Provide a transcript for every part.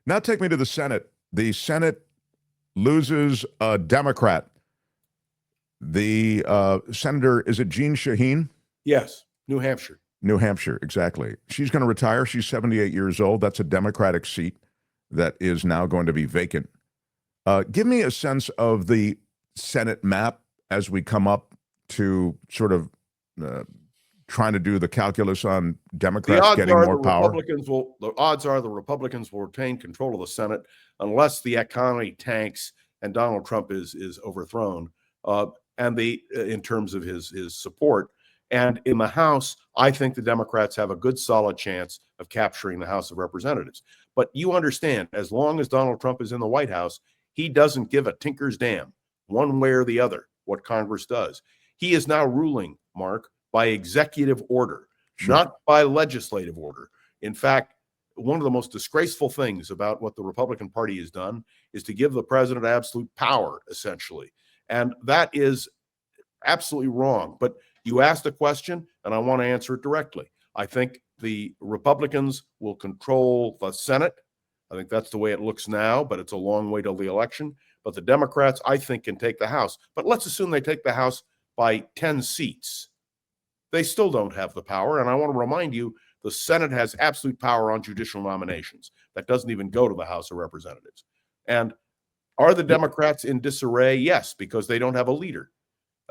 Now take me to the Senate. The Senate loses a Democrat. The senator, is it Jean Shaheen? Yes, New Hampshire. New Hampshire, exactly. She's going to retire. She's 78 years old. That's a Democratic seat that is now going to be vacant. Give me a sense of the Senate map as we come up to sort of trying to do the calculus on Democrats getting more power. The odds are the Republicans will retain control of the Senate unless the economy tanks and Donald Trump is overthrown, in terms of his support. And in the House, I think the Democrats have a good, solid chance of capturing the House of Representatives. But you understand, as long as Donald Trump is in the White House, he doesn't give a tinker's damn one way or the other what Congress does. He is now ruling, Mark, by executive order, not by legislative order. In fact, one of the most disgraceful things about what the Republican Party has done is to give the president absolute power, essentially. And that is absolutely wrong. But you asked a question, and I want to answer it directly. I think the Republicans will control the Senate. I think that's the way it looks now, but it's a long way till the election. But the Democrats, I think, can take the House. But let's assume they take the House by 10 seats. They still don't have the power. And I want to remind you, the Senate has absolute power on judicial nominations. That doesn't even go to the House of Representatives. And are the Democrats in disarray? Yes, because they don't have a leader.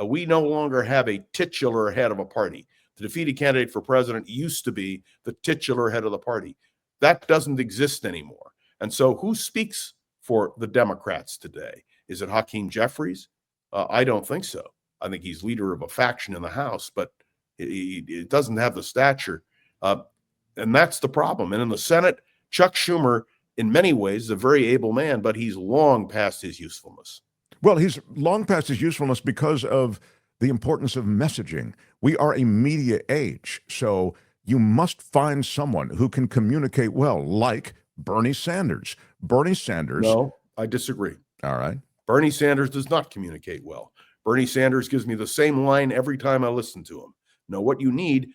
We no longer have a titular head of a party. The defeated candidate for president used to be the titular head of the party. That doesn't exist anymore. And so who speaks for the Democrats today? Is it Hakeem Jeffries? I don't think so. I think he's leader of a faction in the House, but it doesn't have the stature. And that's the problem. And in the Senate, Chuck Schumer, in many ways, is a very able man, but he's long past his usefulness. Well, he's long past his usefulness because of the importance of messaging. We are a media age, so you must find someone who can communicate well, like Bernie Sanders. Bernie Sanders... No, I disagree. All right. Bernie Sanders does not communicate well. Bernie Sanders gives me the same line every time I listen to him. No, what you need,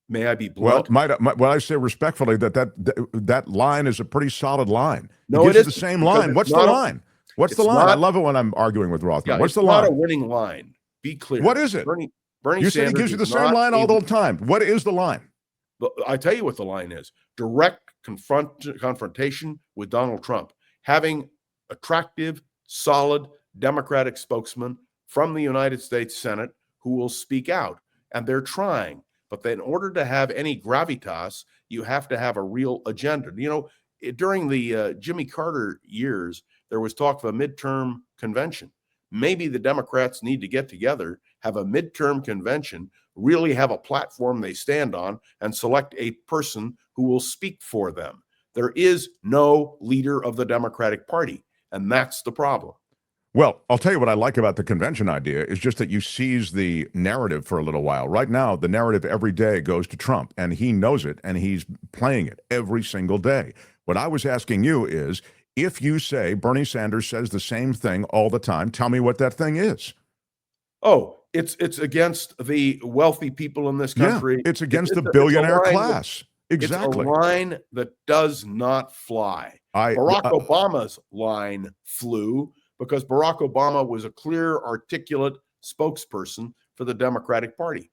may I be blunt? Well, I say respectfully that line is a pretty solid line. No, it is the same line. What's the line? What's the line? I love it when I'm arguing with Rothmann. Yeah, What's the line? It's not a winning line. Be clear. What is it? Bernie you said he gives you the same line all the time. What is the line? I tell you what the line is. Direct confrontation with Donald Trump. Having attractive, solid Democratic spokesman from the United States Senate who will speak out. And they're trying. But in order to have any gravitas, you have to have a real agenda. You know, during the Jimmy Carter years, there was talk of a midterm convention. Maybe the Democrats need to get together, have a midterm convention, really have a platform they stand on, and select a person who will speak for them. There is no leader of the Democratic Party, and that's the problem. Well, I'll tell you what I like about the convention idea is just that you seize the narrative for a little while. Right now, the narrative every day goes to Trump, and he knows it, and he's playing it every single day. What I was asking you is, if you say Bernie Sanders says the same thing all the time, tell me what that thing is. Oh, it's against the wealthy people in this country. Yeah, it's against the billionaire class. Exactly. It's a line that does not fly. Barack Obama's line flew because Barack Obama was a clear, articulate spokesperson for the Democratic Party.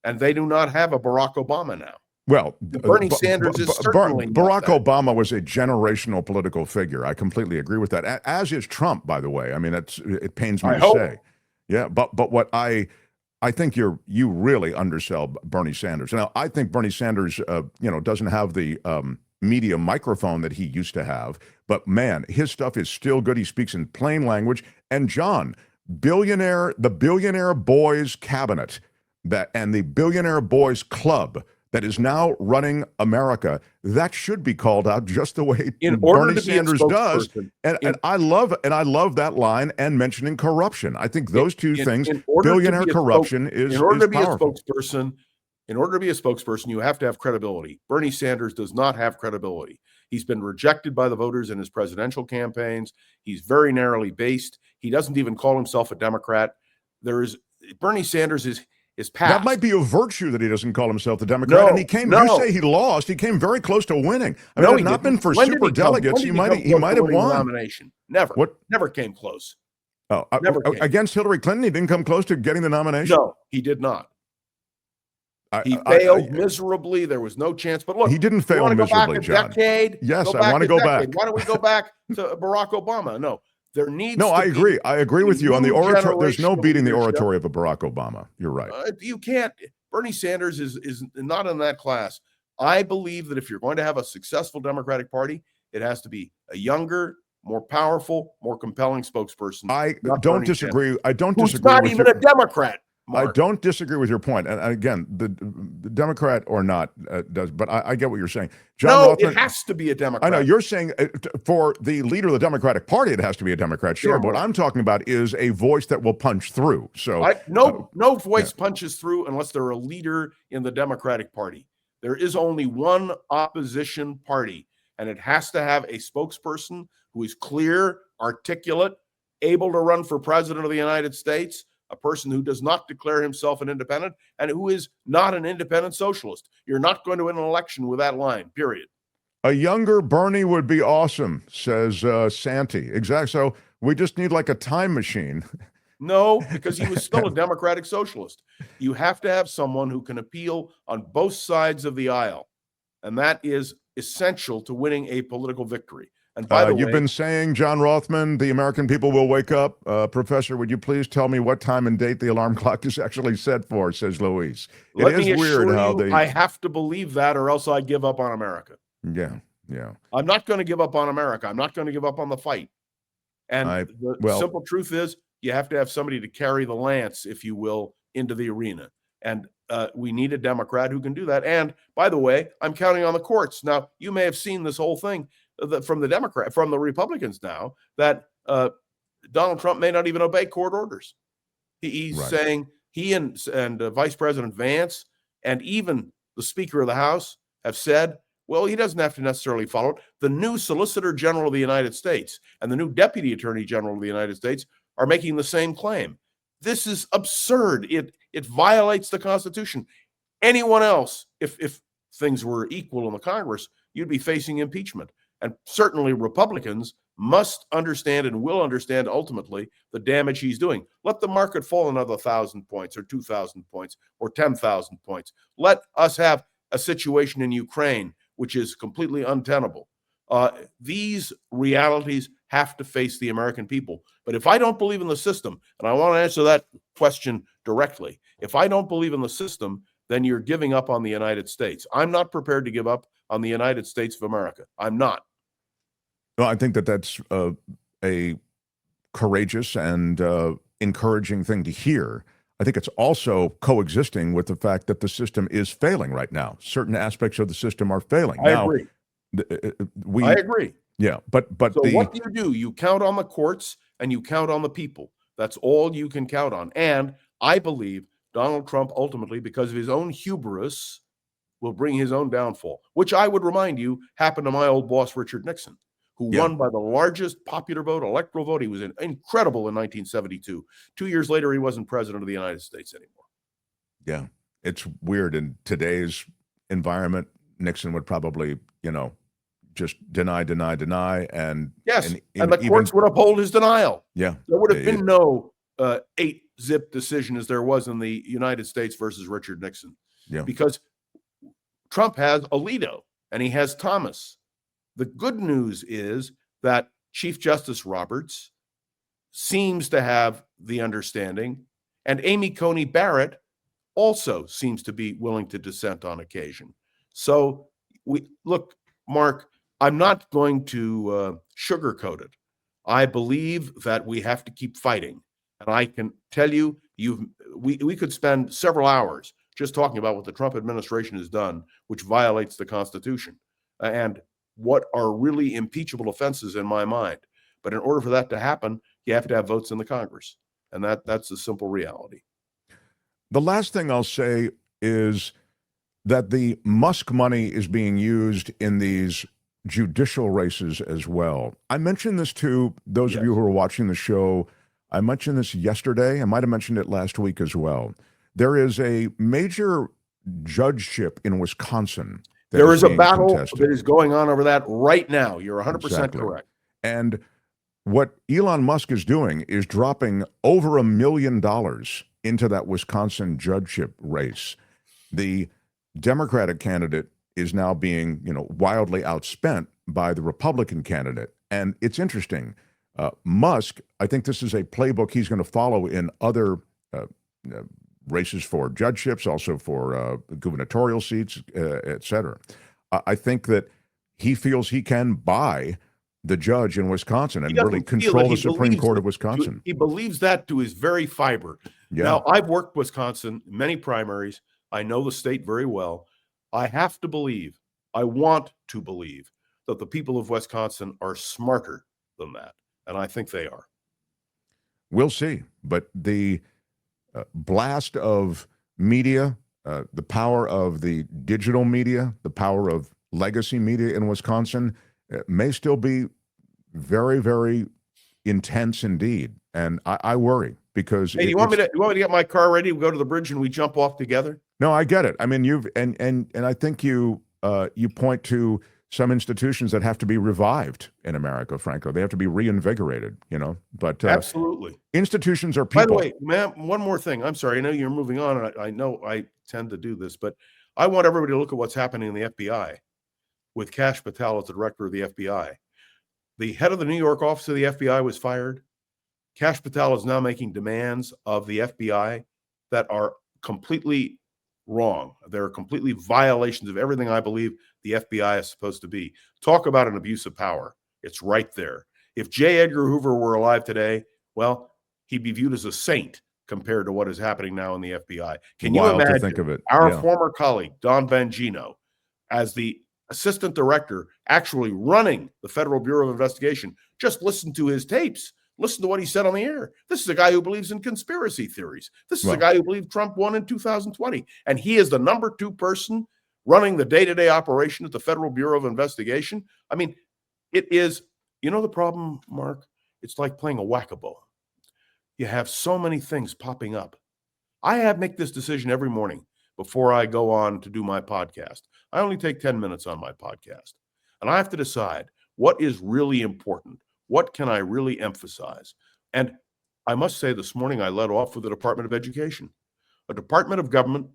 And they do not have a Barack Obama now. Well, Bernie Sanders is certainly Barack Obama was a generational political figure. I completely agree with that. As is Trump, by the way. I mean, it pains me to say. Yeah, but what I think you really undersell Bernie Sanders. Now, I think Bernie Sanders, doesn't have the media microphone that he used to have. But man, his stuff is still good. He speaks in plain language. And John, the Billionaire Boys Cabinet and the Billionaire Boys Club that is now running America, that should be called out just the way Bernie Sanders does. And I love that line and mentioning corruption. I think those two things, billionaire corruption is in order to be powerful. In order to be a spokesperson, you have to have credibility. Bernie Sanders does not have credibility. He's been rejected by the voters in his presidential campaigns. He's very narrowly based. He doesn't even call himself a Democrat. Bernie Sanders is passed. That might be a virtue that he doesn't call himself the Democrat. No, and he came. no. You say he lost. He came very close to winning. I No, mean, he had it not didn't. been for When did super he come- delegates, when did he come might close to have winning the won. nomination. Never. What? Never came close. Oh, Never came. Against Hillary Clinton, he didn't come close to getting the nomination. No, he did not. He failed miserably. There was no chance. But look, he didn't fail you miserably, go back a John. decade? Yes, I want to go back. Why don't we go back to Barack Obama? No, there needs. No, to I agree. be I agree with you on the new oratory. There's no generation of beating the leadership. oratory of a Barack Obama. You're right. You can't. Bernie Sanders is not in that class. I believe that if you're going to have a successful Democratic Party, it has to be a younger, more powerful, more compelling spokesperson. I don't disagree. I don't Who's disagree. Not with even your, a Democrat. Mark. I don't disagree with your point. And again, the Democrat or not does, but I get what you're saying. John Rothmann, it has to be a Democrat. I know you're saying for the leader of the Democratic Party, it has to be a Democrat. Sure, but what I'm talking about is a voice that will punch through. So no voice punches through unless they're a leader in the Democratic Party. There is only one opposition party, and it has to have a spokesperson who is clear, articulate, able to run for president of the United States, a person who does not declare himself an independent, and who is not an independent socialist. You're not going to win an election with that line, period. A younger Bernie would be awesome, says Santi. Exactly. So we just need like a time machine. No, because he was still a democratic socialist. You have to have someone who can appeal on both sides of the aisle, and that is essential to winning a political victory. And by the way, you've been saying, John Rothmann, the American people will wake up. Professor, would you please tell me what time and date the alarm clock is actually set for, says Luis. It is weird how they... I have to believe that or else I give up on America. Yeah, yeah. I'm not going to give up on America. I'm not going to give up on the fight. And the simple truth is you have to have somebody to carry the lance, if you will, into the arena. And we need a Democrat who can do that. And by the way, I'm counting on the courts. Now, you may have seen this whole thing from the Republicans now that Donald Trump may not even obey court orders. He's saying he and Vice President Vance and even the Speaker of the House have said, well, he doesn't have to necessarily follow it. The new Solicitor General of the United States and the new Deputy Attorney General of the United States are making the same claim. This is absurd. It violates the Constitution. Anyone else, if things were equal in the Congress, you'd be facing impeachment. And certainly Republicans must understand and will understand ultimately the damage he's doing. Let the market fall another 1,000 points or 2,000 points or 10,000 points. Let us have a situation in Ukraine which is completely untenable. These realities have to face the American people. But if I don't believe in the system, and I want to answer that question directly, if I don't believe in the system, then you're giving up on the United States. I'm not prepared to give up on the United States of America. I'm not. Well, I think that's a courageous and encouraging thing to hear. I think it's also coexisting with the fact that the system is failing right now. Certain aspects of the system are failing. I agree. I agree. Yeah, but so what do? You count on the courts and you count on the people. That's all you can count on. And I believe Donald Trump ultimately, because of his own hubris, will bring his own downfall, which I would remind you happened to my old boss, Richard Nixon, who won by the largest popular vote, electoral vote. He was incredible in 1972. 2 years later, he wasn't president of the United States anymore. Yeah, it's weird. In today's environment, Nixon would probably, just deny. And and the courts would uphold his denial. Yeah. There would have been no 8-zip decision as there was in the United States versus Richard Nixon. Yeah. Because Trump has Alito and he has Thomas. The good news is that Chief Justice Roberts seems to have the understanding, and Amy Coney Barrett also seems to be willing to dissent on occasion. So look, Mark, I'm not going to sugarcoat it. I believe that we have to keep fighting. And I can tell you, we could spend several hours just talking about what the Trump administration has done, which violates the Constitution, and what are really impeachable offenses in my mind. But in order for that to happen, you have to have votes in the Congress. And that's the simple reality. The last thing I'll say is that the Musk money is being used in these judicial races as well. I mentioned this to those of you who are watching the show. I mentioned this yesterday. I might have mentioned it last week as well. There is a major judgeship in Wisconsin. There is a being battle contested. that is going on over that right now. You're 100% Exactly. correct. And what Elon Musk is doing is dropping over $1 million into that Wisconsin judgeship race. The Democratic candidate is now being, wildly outspent by the Republican candidate. And it's interesting. Musk, I think this is a playbook he's going to follow in other races for judgeships, also for gubernatorial seats, et cetera. I think that he feels he can buy the judge in Wisconsin and really control the Supreme Court of Wisconsin. He believes that to his very fiber. Yeah. Now, I've worked Wisconsin, many primaries. I know the state very well. I have to believe, I want to believe, that the people of Wisconsin are smarter than that. And I think they are. We'll see. But the blast of media, the power of the digital media, the power of legacy media in Wisconsin may still be very, very intense indeed. And I worry because hey, you want me to get my car ready? We go to the bridge and we jump off together? No, I get it. I mean, and I think you point to some institutions that have to be revived in America, frankly. They have to be reinvigorated, but absolutely. Institutions are people. By the way, ma'am, one more thing. I'm sorry. I know you're moving on. And I know I tend to do this, but I want everybody to look at what's happening in the FBI with Kash Patel as the director of the FBI. The head of the New York office of the FBI was fired. Kash Patel is now making demands of the FBI that are completely wrong. They're completely violations of everything I believe the FBI is supposed to be. Talk about an abuse of power. It's right there. If J. Edgar Hoover were alive today, well, he'd be viewed as a saint compared to what is happening now in the FBI. Can you imagine to think of it? Our former colleague, Don Bongino, as the assistant director actually running the Federal Bureau of Investigation? Just listen to his tapes. Listen to what he said on the air. This is a guy who believes in conspiracy theories. This is a guy who believed Trump won in 2020. And he is the number 2 person running the day-to-day operation at the Federal Bureau of Investigation. I mean, it is, the problem, Mark? It's like playing a whack-a-mole. You have so many things popping up. I make this decision every morning before I go on to do my podcast. I only take 10 minutes on my podcast. And I have to decide what is really important. What can I really emphasize? And I must say this morning I led off with the Department of Education, a department of government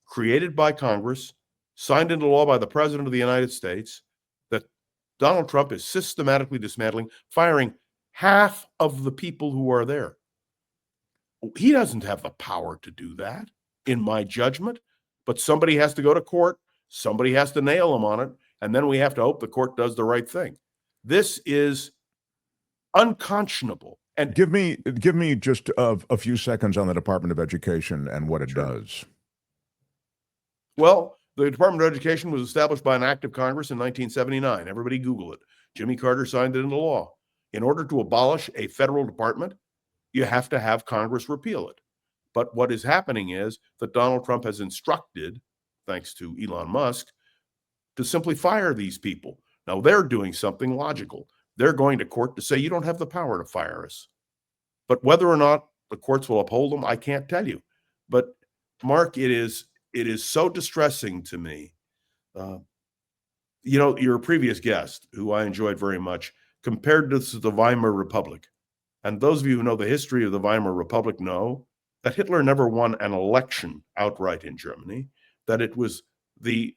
created by Congress, signed into law by the President of the United States, that Donald Trump is systematically dismantling, firing half of the people who are there. He doesn't have the power to do that, in my judgment, but somebody has to go to court, somebody has to nail him on it, and then we have to hope the court does the right thing. This is unconscionable. And give me just a few seconds on the Department of Education and what it does. Well, the Department of Education was established by an act of Congress in 1979. Everybody Google it. Jimmy Carter signed it into law. In order to abolish a federal department, you have to have Congress repeal it. But what is happening is that Donald Trump has instructed, thanks to Elon Musk, to simply fire these people. Now, they're doing something logical. They're going to court to say, you don't have the power to fire us. But whether or not the courts will uphold them, I can't tell you. But, Mark, it is so distressing to me. Your previous guest, who I enjoyed very much, compared this to the Weimar Republic. And those of you who know the history of the Weimar Republic know that Hitler never won an election outright in Germany, that it was the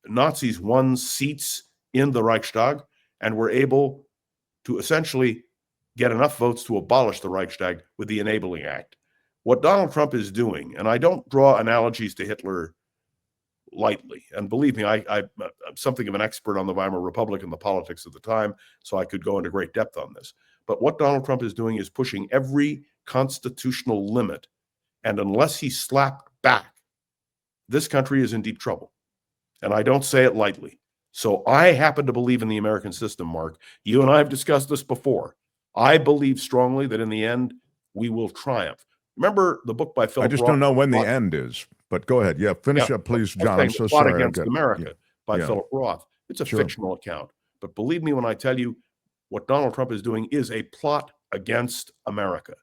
Nazis won seats in the Reichstag and were able to essentially get enough votes to abolish the Reichstag with the Enabling Act. What Donald Trump is doing, and I don't draw analogies to Hitler lightly, and believe me, I'm something of an expert on the Weimar Republic and the politics of the time, so I could go into great depth on this. But what Donald Trump is doing is pushing every constitutional limit, and unless he's slapped back, this country is in deep trouble. And I don't say it lightly. So I happen to believe in the American system, Mark. You and I have discussed this before. I believe strongly that in the end, we will triumph. Remember the book by Philip I just Roth, don't know when the end is, but go ahead. Yeah, finish up, please, John. I'm so Plot sorry. Against America by Philip Roth. It's a Sure. fictional account. But believe me when I tell you, what Donald Trump is doing is a plot against America.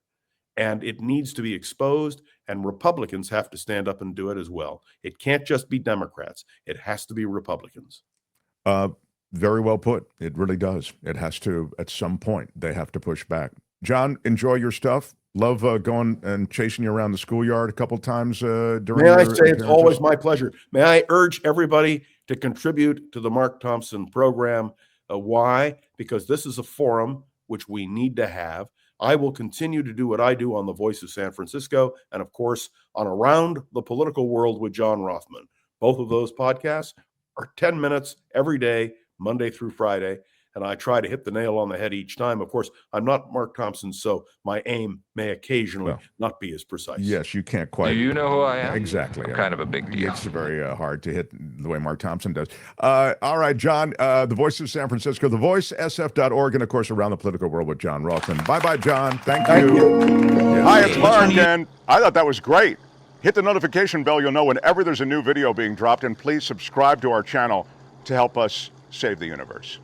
and it needs to be exposed, and Republicans have to stand up and do it as well. It can't just be Democrats. It has to be Republicans. Very well put. It really does. It has to, at some point, they have to push back. John, enjoy your stuff. Love going and chasing you around the schoolyard a couple times during May I your say it's always my pleasure. May I urge everybody to contribute to the Mark Thompson program. Why? Because this is a forum which we need to have. I will continue to do what I do on The Voice of San Francisco and, of course, on Around the Political World with John Rothmann. Both of those podcasts are 10 minutes every day, Monday through Friday, and I try to hit the nail on the head each time. Of course, I'm not Mark Thompson, so my aim may occasionally not be as precise. Yes, you can't quite. Do you know who I am? Exactly. I'm kind of a big deal. It's very hard to hit the way Mark Thompson does. All right, John, the Voice of San Francisco, thevoicesf.org, and, of course, Around the Political World with John Rothmann. Bye-bye, John. Thank you. Yes. Hi, it's Mark, and I thought that was great. Hit the notification bell. You'll know whenever there's a new video being dropped, and please subscribe to our channel to help us save the universe.